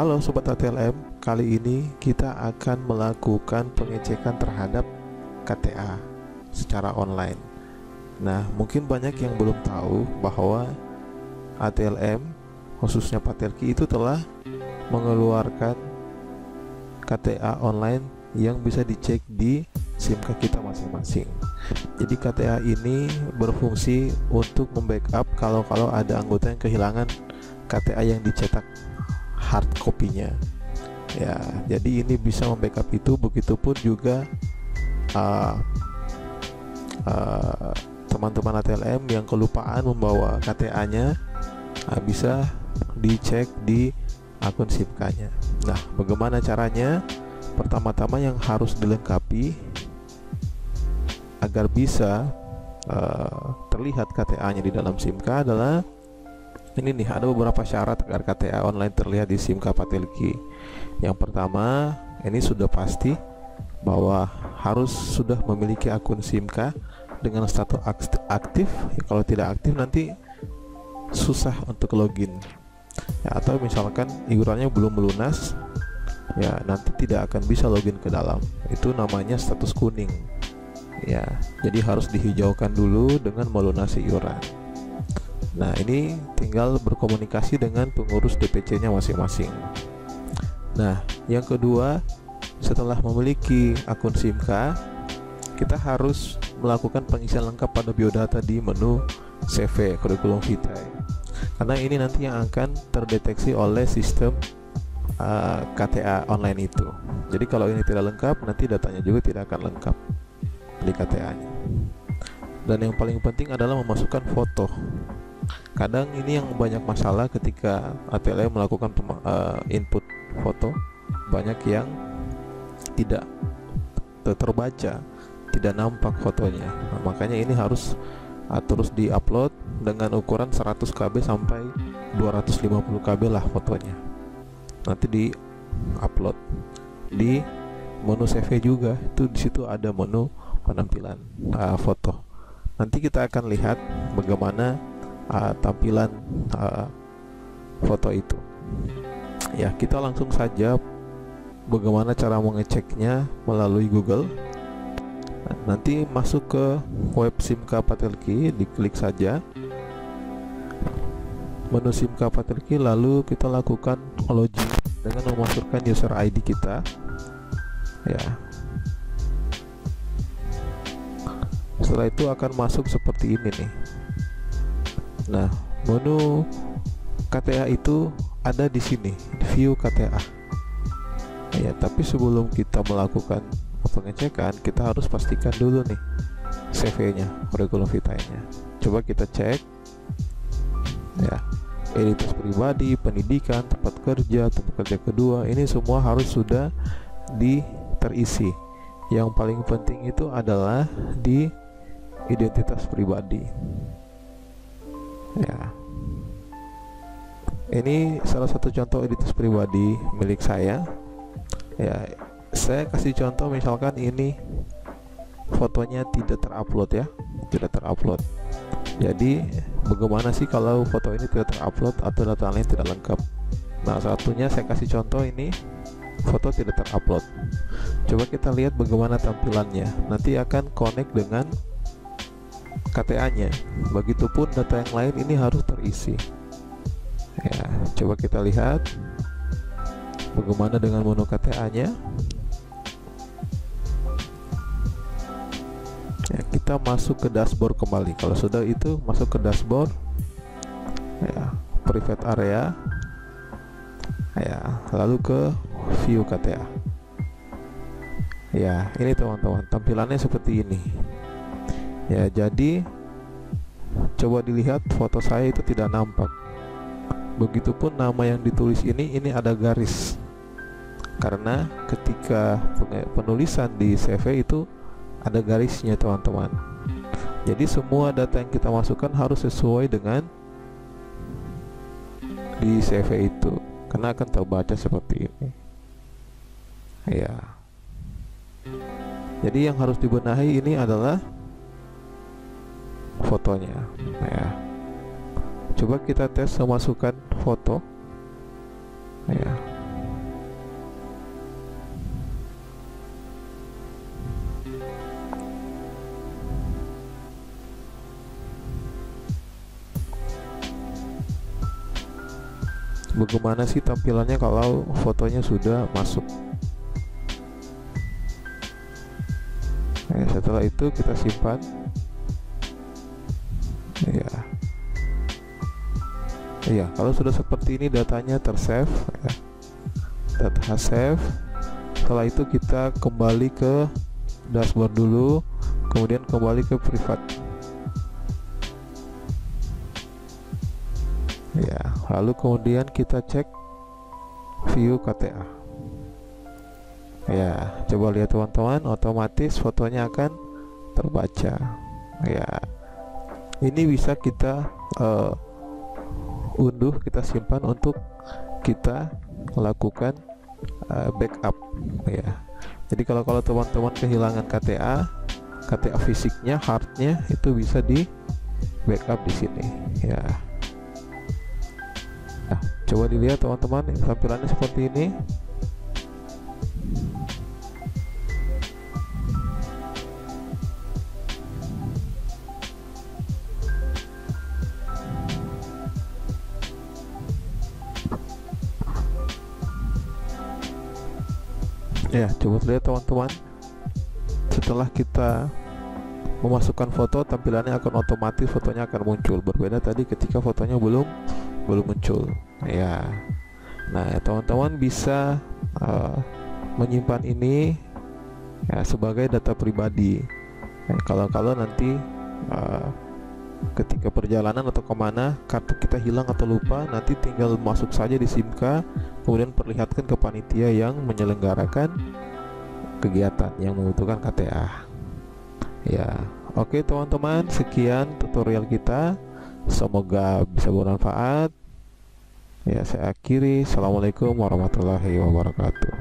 Halo Sobat ATLM, kali ini kita akan melakukan pengecekan terhadap KTA secara online. Nah, mungkin banyak yang belum tahu bahwa ATLM, khususnya Patelki, itu telah mengeluarkan KTA online yang bisa dicek di SIM card kita masing-masing. Jadi KTA ini berfungsi untuk membackup kalau ada anggota yang kehilangan KTA yang dicetak hard copy-nya. Ya, jadi ini bisa membackup itu. Begitupun juga teman-teman ATLM yang kelupaan membawa KTA-nya bisa dicek di akun SIM card-nya. Nah, bagaimana caranya? Pertama-tama yang harus dilengkapi agar bisa terlihat KTA-nya di dalam SIM card adalah ini nih, ada beberapa syarat agar KTA online terlihat di SIM card Patelki. Yang pertama, ini sudah pasti bahwa harus sudah memiliki akun SIM card dengan status aktif. Kalau tidak aktif nanti susah untuk login. Ya, atau misalkan iurannya belum melunas, ya nanti tidak akan bisa login ke dalam. Itu namanya status kuning. Ya, jadi harus dihijaukan dulu dengan melunasi iuran. Nah, ini tinggal berkomunikasi dengan pengurus DPC-nya masing-masing. Nah, yang kedua, setelah memiliki akun SIM card, kita harus melakukan pengisian lengkap pada biodata di menu CV kurikulum vitae. Karena ini nanti yang akan terdeteksi oleh sistem KTA online itu. Jadi kalau ini tidak lengkap, nanti datanya juga tidak akan lengkap di KTA-nya. Dan yang paling penting adalah memasukkan foto. Kadang ini yang banyak masalah ketika ATLM melakukan input foto, banyak yang tidak terbaca, tidak nampak fotonya. Nah, makanya ini harus terus diupload dengan ukuran 100 KB sampai 250 KB lah fotonya. Nanti di-upload di menu CV juga. Itu di situ ada menu penampilan foto. Nanti kita akan lihat bagaimana tampilan foto itu. Ya, kita langsung saja bagaimana cara mengeceknya melalui Google. Nanti masuk ke web SIM card Patelki, diklik saja menu SIM card Patelki, lalu kita lakukan login dengan memasukkan user ID kita. Ya, setelah itu akan masuk seperti ini nih. Nah, menu KTA itu ada di sini, view KTA. Ya, tapi sebelum kita melakukan pengecekan, kita harus pastikan dulu nih CV-nya, kurikulum vitae-nya. Coba kita cek. Ya, identitas pribadi, pendidikan, tempat kerja kedua, ini semua harus sudah terisi. Yang paling penting itu adalah di identitas pribadi. Ya, ini salah satu contoh identitas pribadi milik saya. Ya, saya kasih contoh, misalkan ini fotonya tidak terupload ya, tidak terupload. Jadi bagaimana sih kalau foto ini tidak terupload atau data lain tidak lengkap? Nah, satunya saya kasih contoh, ini foto tidak terupload. Coba kita lihat bagaimana tampilannya. Nanti akan connect dengan KTA-nya. Begitupun data yang lain ini harus terisi. Ya, coba kita lihat bagaimana dengan menu KTA-nya. Ya, kita masuk ke dashboard kembali. Kalau sudah itu, masuk ke dashboard. Ya, private area. Ya, lalu ke view KTA. Ya, ini teman-teman, tampilannya seperti ini. Ya, jadi coba dilihat foto saya itu tidak nampak. Begitupun nama yang ditulis ini ada garis. Karena ketika penulisan di CV itu ada garisnya, teman-teman. Jadi semua data yang kita masukkan harus sesuai dengan di CV itu, karena akan terbaca seperti ini. Ya. Jadi yang harus dibenahi ini adalah fotonya. Ya, coba kita tes memasukkan foto. Ya, bagaimana sih tampilannya kalau fotonya sudah masuk. Setelah itu kita simpan. Iya, kalau sudah seperti ini datanya tersave ya. Data save. Setelah itu kita kembali ke dashboard dulu, kemudian kembali ke private. Ya, lalu kemudian kita cek view KTA. Ya, coba lihat teman-teman, otomatis fotonya akan terbaca. Ya, ini bisa kita unduh, kita simpan untuk kita lakukan backup. Ya, jadi kalau teman-teman kehilangan KTA fisiknya, hardnya itu bisa di backup di sini. Ya. Nah, coba dilihat teman-teman, tampilannya seperti ini. Ya, coba lihat teman-teman, setelah kita memasukkan foto, tampilannya akan otomatis, fotonya akan muncul. Berbeda tadi ketika fotonya belum muncul. Ya, nah teman-teman bisa menyimpan ini ya sebagai data pribadi. Kalau nanti ketika perjalanan atau kemana kartu kita hilang atau lupa, nanti tinggal masuk saja di SIMK, kemudian perlihatkan ke panitia yang menyelenggarakan kegiatan yang membutuhkan KTA. Ya, oke teman-teman, sekian tutorial kita, semoga bisa bermanfaat. Ya, saya akhiri. Assalamualaikum warahmatullahi wabarakatuh.